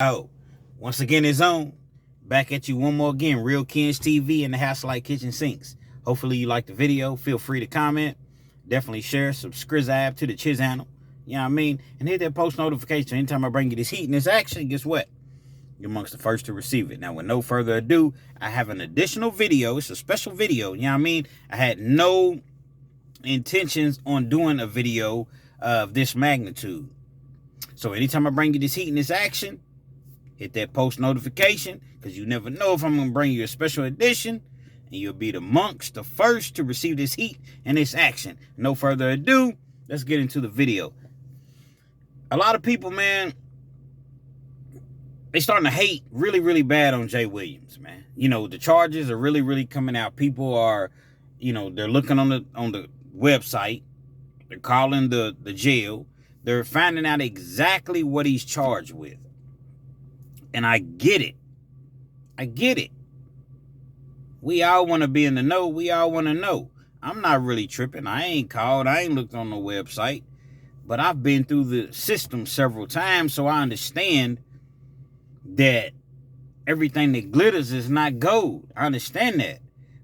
Oh, once again, it's on. Back at you one more again. Real Kens TV and the House Like Kitchen Sinks. Hopefully you like the video. Feel free to comment. Definitely share. Subscribe to the channel. You know what I mean? And hit that post notification. Anytime I bring you this heat and this action, guess what? You're amongst the first to receive it. Now, with no further ado, I have an additional video. It's a special video. You know what I mean? I had no intentions on doing a video of this magnitude. So anytime I bring you this heat and this action, hit that post notification, because you never know if I'm going to bring you a special edition, and you'll be amongst the first to receive this heat and this action. No further ado, let's get into the video. A lot of people, man, they starting to hate really, really bad on Jay Williams, man. You know, the charges are really, really coming out. People are, you know, they're looking on the website. They're calling the jail. They're finding out exactly what he's charged with. And I get it. I get it. We all want to be in the know. We all want to know. I'm not really tripping. I ain't called. I ain't looked on the website. But I've been through the system several times, so I understand that everything that glitters is not gold. I understand that.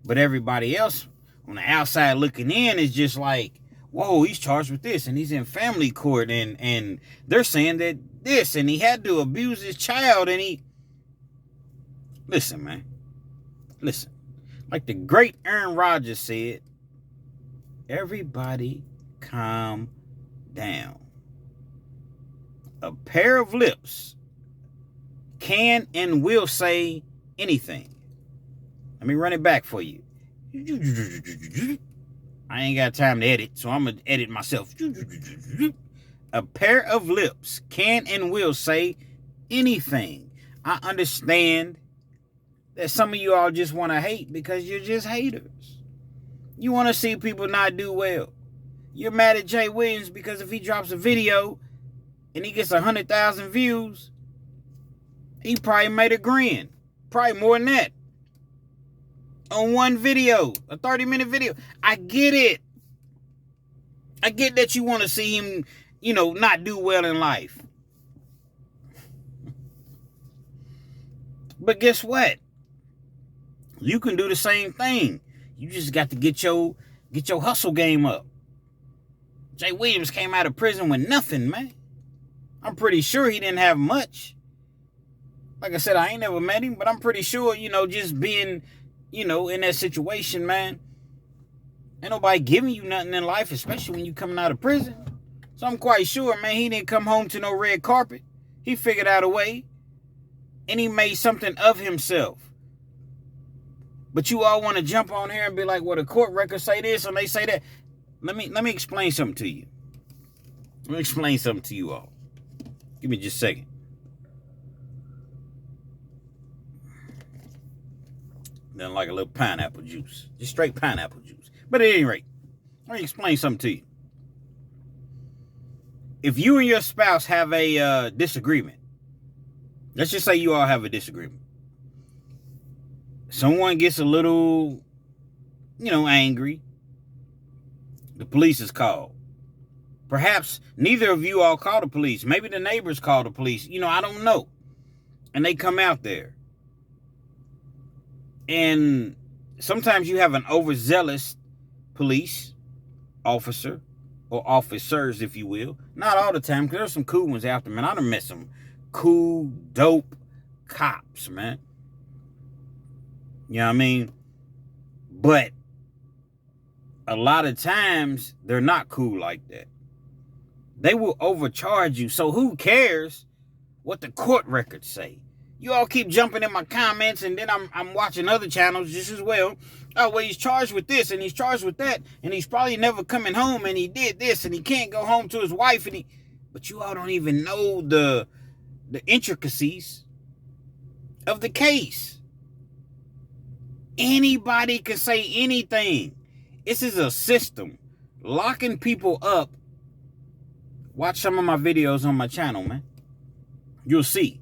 But everybody else on the outside looking in is just like, whoa, he's charged with this, and he's in family court, and they're saying that this, and he had to abuse his child, and he... Listen, man. Listen. Like the great Aaron Rodgers said, everybody calm down. A pair of lips can and will say anything. Let me run it back for you. I ain't got time to edit, so I'm going to edit myself. A pair of lips can and will say anything. I understand that some of you all just want to hate because you're just haters. You want to see people not do well. You're mad at Jay Williams because if he drops a video and he gets 100,000 views, he probably made a grand. Probably more than that. On one video, a 30-minute video. I get it. I get that you want to see him, you know, not do well in life. But guess what? You can do the same thing. You just got to get your hustle game up. Jay Williams came out of prison with nothing, man. I'm pretty sure he didn't have much. Like I said, I ain't never met him, but I'm pretty sure, you know, just being, you know, in that situation, man, ain't nobody giving you nothing in life, especially when you coming out of prison. So I'm quite sure, man, he didn't come home to no red carpet. He figured out a way, and he made something of himself. But you all want to jump on here and be like, well, the court records say this and they say that. Let me explain something to you. Let me explain something to you all. Give me just a second. Nothing like a little pineapple juice. Just straight pineapple juice. But at any rate, let me explain something to you. If you and your spouse have a disagreement, let's just say you all have a disagreement. Someone gets a little, you know, angry. The police is called. Perhaps neither of you all call the police. Maybe the neighbors call the police. You know, I don't know. And they come out there. And sometimes you have an overzealous police officer or officers, if you will. Not all the time, because there's some cool ones out there, man. I done met some cool, dope cops, man. You know what I mean? But a lot of times, they're not cool like that. They will overcharge you. So who cares what the court records say? You all keep jumping in my comments, and then I'm watching other channels just as well. Oh, well, he's charged with this, and he's charged with that, and he's probably never coming home, and he did this, and he can't go home to his wife, and but you all don't even know the intricacies of the case. Anybody can say anything. This is a system. Locking people up. Watch some of my videos on my channel, man. You'll see.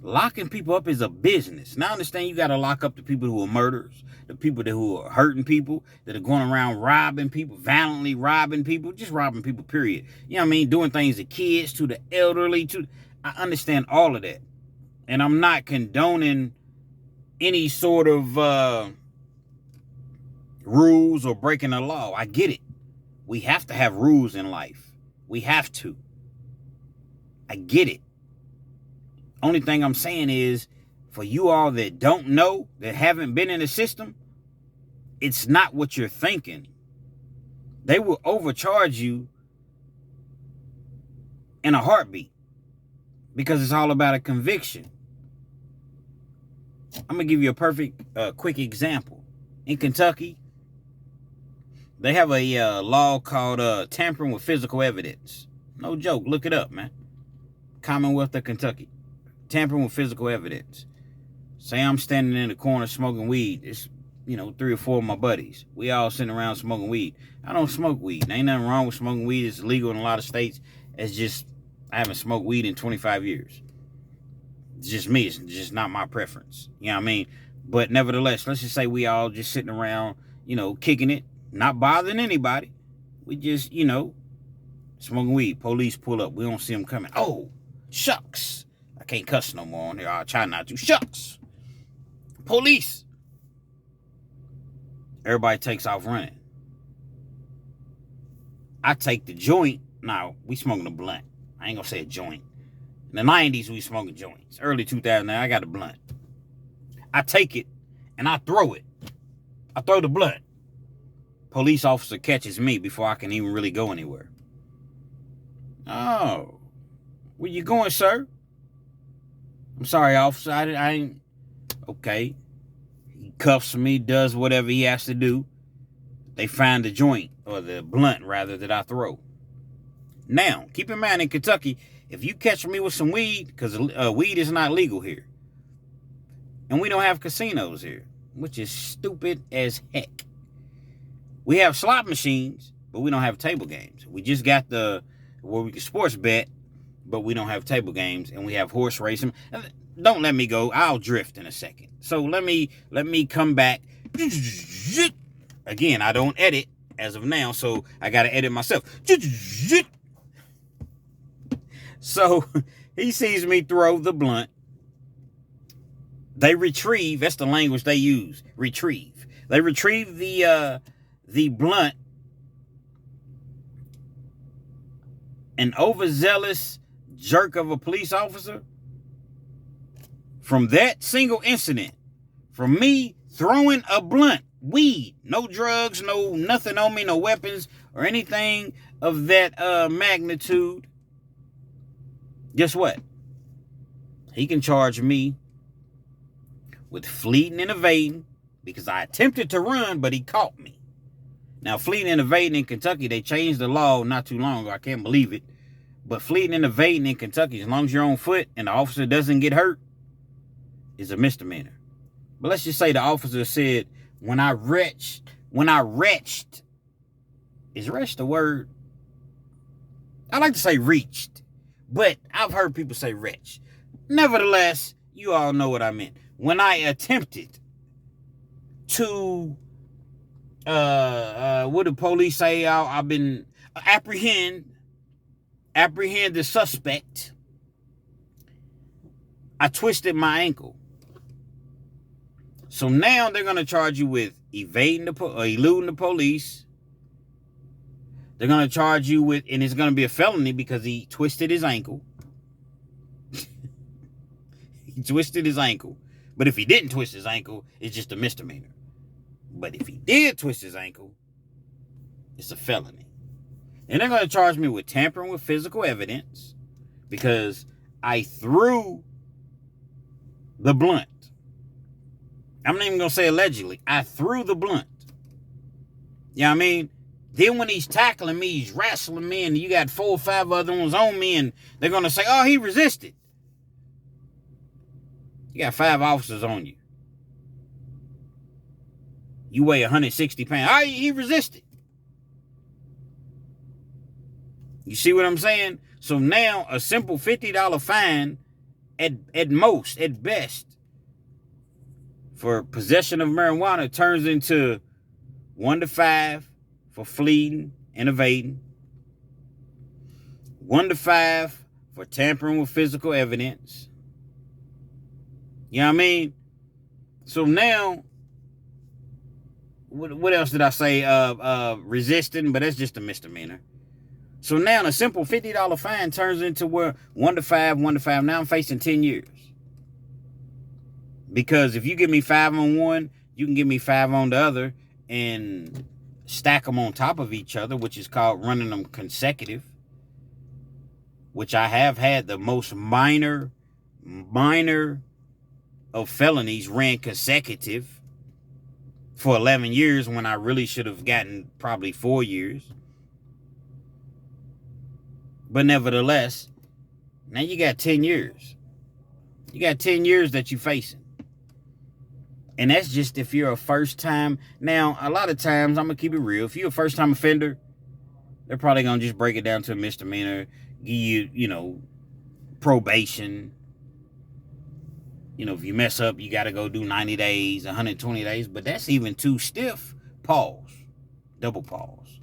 Locking people up is a business. Now I understand you got to lock up the people who are murderers, the people who are hurting people, that are going around robbing people, violently robbing people, just robbing people, period. You know what I mean? Doing things to kids, to the elderly, to... I understand all of that. And I'm not condoning any sort of rules or breaking the law. I get it. We have to have rules in life. We have to. I get it. Only thing I'm saying is, for you all that don't know, that haven't been in the system, it's not what you're thinking. They will overcharge you in a heartbeat because it's all about a conviction. I'm going to give you a perfect, quick example. In Kentucky, they have a law called tampering with physical evidence. No joke. Look it up, man. Commonwealth of Kentucky. Tampering with physical evidence. Say I'm standing in the corner smoking weed. It's, 3 or 4 of my buddies. We all sitting around smoking weed. I don't smoke weed. There ain't nothing wrong with smoking weed. It's legal in a lot of states. It's just, I haven't smoked weed in 25 years. It's just me. It's just not my preference. You know what I mean? But nevertheless, let's just say we all just sitting around, kicking it, not bothering anybody. We just, smoking weed. Police pull up. We don't see them coming. Oh, shucks. I can't cuss no more on here. I'll try not to. Shucks. Police. Everybody takes off running. I take the joint. Now, we smoking a blunt. I ain't gonna say a joint. In the 90s, we smoking joints. Early 2000s, I got a blunt. I take it, and I throw it. I throw the blunt. Police officer catches me before I can even really go anywhere. Oh, where you going, sir? I'm sorry, officer. I ain't... Okay. He cuffs me, does whatever he has to do. They find the joint, or the blunt, rather, that I throw. Now, keep in mind, in Kentucky, if you catch me with some weed, because weed is not legal here, and we don't have casinos here, which is stupid as heck. We have slot machines, but we don't have table games. We just got where we can sports bet, but we don't have table games, and we have horse racing. Don't let me go. I'll drift in a second. So let me come back. Again, I don't edit as of now, so I got to edit myself. So he sees me throw the blunt. They retrieve. That's the language they use. Retrieve. They retrieve the blunt. An overzealous jerk of a police officer. From that single incident, from me throwing a blunt, weed, no drugs, no nothing on me, no weapons or anything of that magnitude, guess what? He can charge me with fleeing and evading because I attempted to run, but he caught me. Now, fleeing and evading in Kentucky, they changed the law not too long ago. I can't believe it. But fleeing and evading in Kentucky, as long as you're on foot and the officer doesn't get hurt, is a misdemeanor. But let's just say the officer said, when I retched, is retched a word? I like to say reached, but I've heard people say retch. Nevertheless, you all know what I meant. When I attempted to, what do police say? I've been apprehend the suspect. I twisted my ankle. So now they're going to charge you with eluding the police. They're going to charge you with, and it's going to be a felony because he twisted his ankle. He twisted his ankle. But if he didn't twist his ankle, it's just a misdemeanor. But if he did twist his ankle, it's a felony. And they're going to charge me with tampering with physical evidence because I threw the blunt. I'm not even going to say allegedly. I threw the blunt. You know what I mean? Then when he's tackling me, he's wrestling me, and you got 4 or 5 other ones on me, and they're going to say, oh, he resisted. You got 5 officers on you. You weigh 160 pounds. Oh, he resisted. You see what I'm saying? So now a simple $50 fine at most, at best, for possession of marijuana turns into 1 to 5 for fleeing and evading, 1 to 5 for tampering with physical evidence. You know what I mean? So now, what else did I say? Resisting, but that's just a misdemeanor. So now a simple $50 fine turns into where 1 to 5. Now I'm facing 10 years. Because if you give me 5 on one, you can give me 5 on the other and stack them on top of each other, which is called running them consecutive, which I have had the most minor of felonies ran consecutive for 11 years when I really should have gotten probably 4 years. But nevertheless, now you got 10 years. You got 10 years that you're facing. And that's just if you're a first time. Now, a lot of times, I'm going to keep it real. If you're a first time offender, they're probably going to just break it down to a misdemeanor, give you, probation. If you mess up, you got to go do 90 days, 120 days. But that's even too stiff. Pause. Double pause.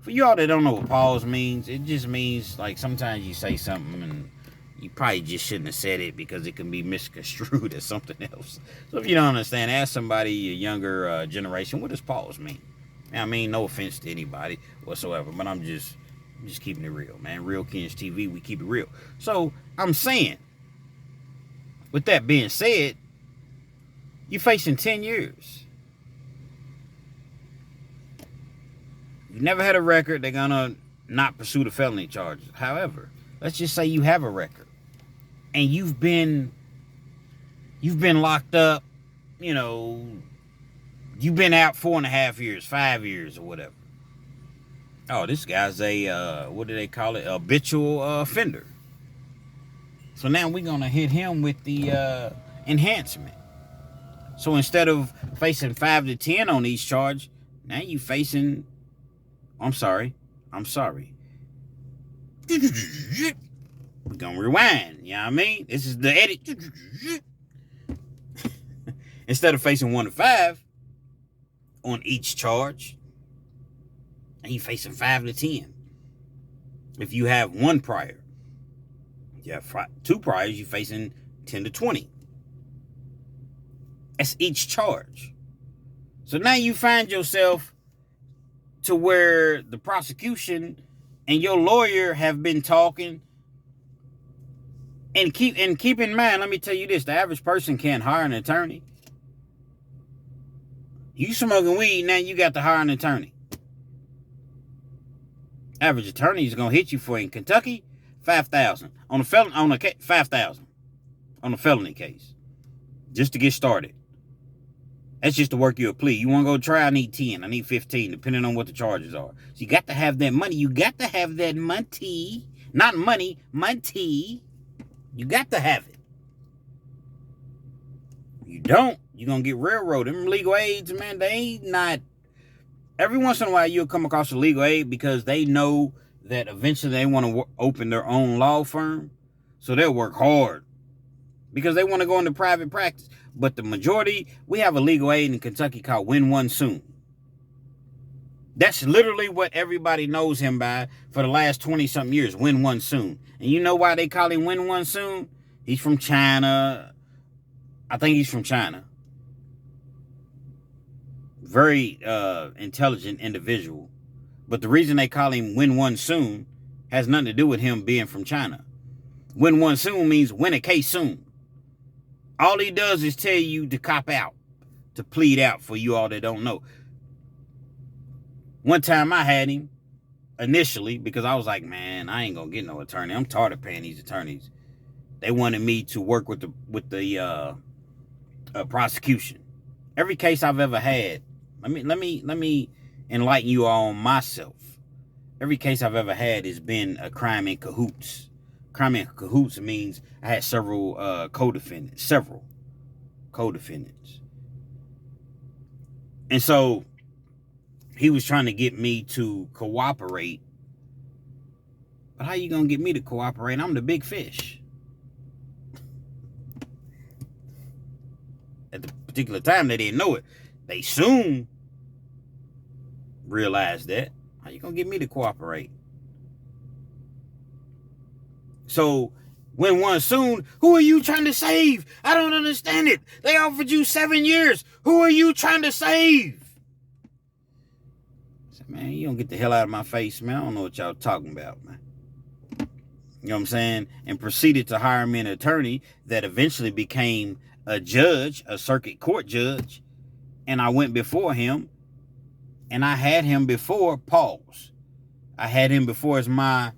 For y'all that don't know what pause means, it just means like sometimes you say something and you probably just shouldn't have said it because it can be misconstrued as something else. So if you don't understand, ask somebody a younger generation, what does pause mean? I mean, no offense to anybody whatsoever, but I'm just keeping it real, man. Real Kings TV, we keep it real. So I'm saying, with that being said, you're facing 10 years. You never had a record, they're gonna not pursue the felony charges. However, let's just say you have a record and you've been locked up, you've been out 4.5 years, 5 years, or whatever. Oh, this guy's a, what do they call it? Habitual offender. So now we're going to hit him with the enhancement. So instead of facing 5 to 10 on each charge, now you facing, I'm sorry. We're going to rewind, you know what I mean? This is the edit. Instead of facing 1 to 5 on each charge, and you facing 5 to 10. If you have 1 prior, you have 2 priors, you're facing 10 to 20. That's each charge. So now you find yourself to where the prosecution and your lawyer have been talking. And keep in mind, let me tell you this, the average person can't hire an attorney. You smoking weed, now you got to hire an attorney. Average attorney is gonna hit you for in Kentucky, $5,000 on a $5,000 on a felony case, just to get started. That's just to work you a plea. You want to go try? I need 10. I need 15, depending on what the charges are. So you got to have that money. You got to have that money, not money, money. You got to have it. You don't, you're gonna get railroaded. Them legal aids, man, they ain't not. Every once in a while, you'll come across a legal aid because they know that eventually they want to open their own law firm. So they'll work hard because they want to go into private practice. But the majority, we have a legal aid in Kentucky called Win One Soon. That's literally what everybody knows him by for the last 20-something years, Win One Soon. And you know why they call him Win One Soon? He's from China. I think he's from China. Very intelligent individual. But the reason they call him Win One Soon has nothing to do with him being from China. Win One Soon means win a case soon. All he does is tell you to cop out, to plead out, for you all that don't know. One time I had him initially because I was like, man, I ain't gonna get no attorney. I'm tired of paying these attorneys. They wanted me to work with the prosecution. Every case I've ever had, let me enlighten you all on myself. Every case I've ever had has been a crime in cahoots. Crime in cahoots means I had several co-defendants. And so he was trying to get me to cooperate. But how you gonna get me to cooperate? I'm the big fish. At the particular time, they didn't know it. They soon realized that. How you gonna get me to cooperate? So when one soon, who are you trying to save? I don't understand it. They offered you 7 years. Who are you trying to save? I said, man, you don't get the hell out of my face, man. I don't know what y'all talking about, man. You know what I'm saying? And proceeded to hire me an attorney that eventually became a judge, a circuit court judge. And I went before him, and I had him before, pause. I had him before as my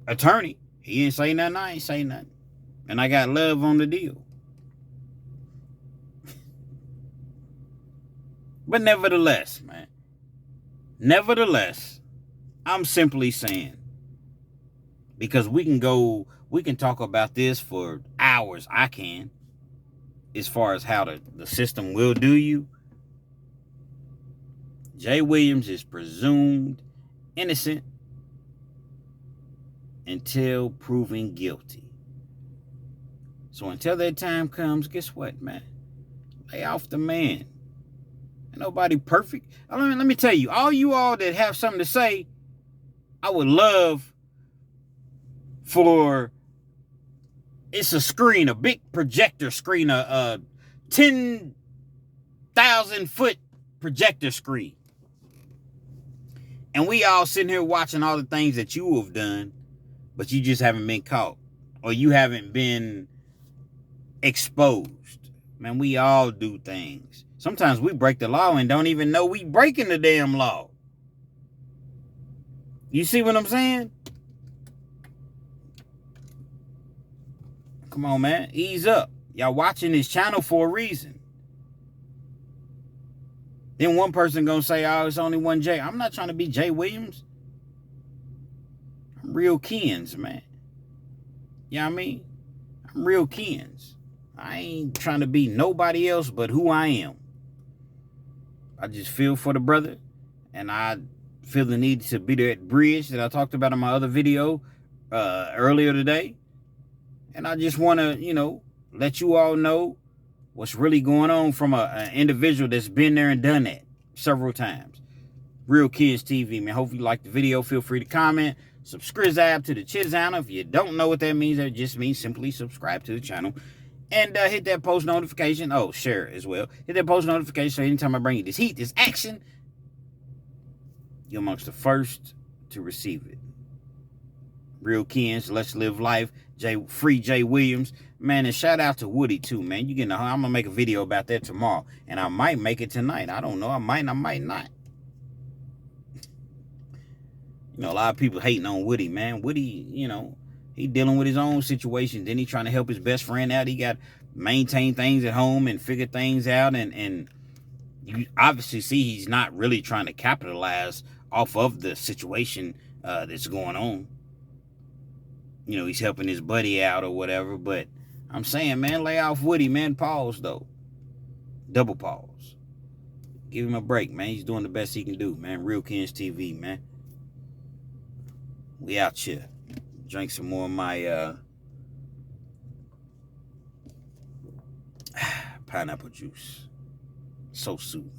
attorney. He didn't say nothing, I ain't say nothing. And I got love on the deal. But nevertheless, man, I'm simply saying, because we can talk about this for hours, I can, as far as how the system will do you. Jay Williams is presumed innocent until proven guilty. So until that time comes, guess what, man? Lay off the man. Ain't nobody perfect. Let me tell you, all you all that have something to say, I would love for, it's a screen, a big projector screen, a 10,000 foot projector screen. And we all sitting here watching all the things that you have done, but you just haven't been caught, or you haven't been exposed. Man, we all do things. Sometimes we break the law and don't even know we breaking the damn law. You see what I'm saying? Come on, man. Ease up. Y'all watching this channel for a reason. Then one person gonna say, oh, it's only one Jay. I'm not trying to be Jay Williams. I'm real Kens, man. You know what I mean? I'm real Kens. I ain't trying to be nobody else but who I am. I just feel for the brother, and I feel the need to be that bridge that I talked about in my other video earlier today. And I just want to, let you all know what's really going on from an individual that's been there and done that several times. Real Kids TV, man. Hope you like the video. Feel free to comment. Subscribe to the channel. If you don't know what that means, that just means simply subscribe to the channel. And hit that post notification. Oh, share as well. Hit that post notification so anytime I bring you this heat, this action, you're amongst the first to receive it. Real Kens, let's live life. Free Jay Williams. Man, and shout out to Woody too, man. I'm going to make a video about that tomorrow. And I might make it tonight. I don't know. I might not. A lot of people hating on Woody, man. Woody, he dealing with his own situation. Then he trying to help his best friend out. He got to maintain things at home and figure things out. And you obviously see he's not really trying to capitalize off of the situation that's going on. He's helping his buddy out or whatever. But I'm saying, man, lay off Woody, man. Pause, though. Double pause. Give him a break, man. He's doing the best he can do, man. Real Kens TV, man. We out here. Drink some more of my pineapple juice. So soothing.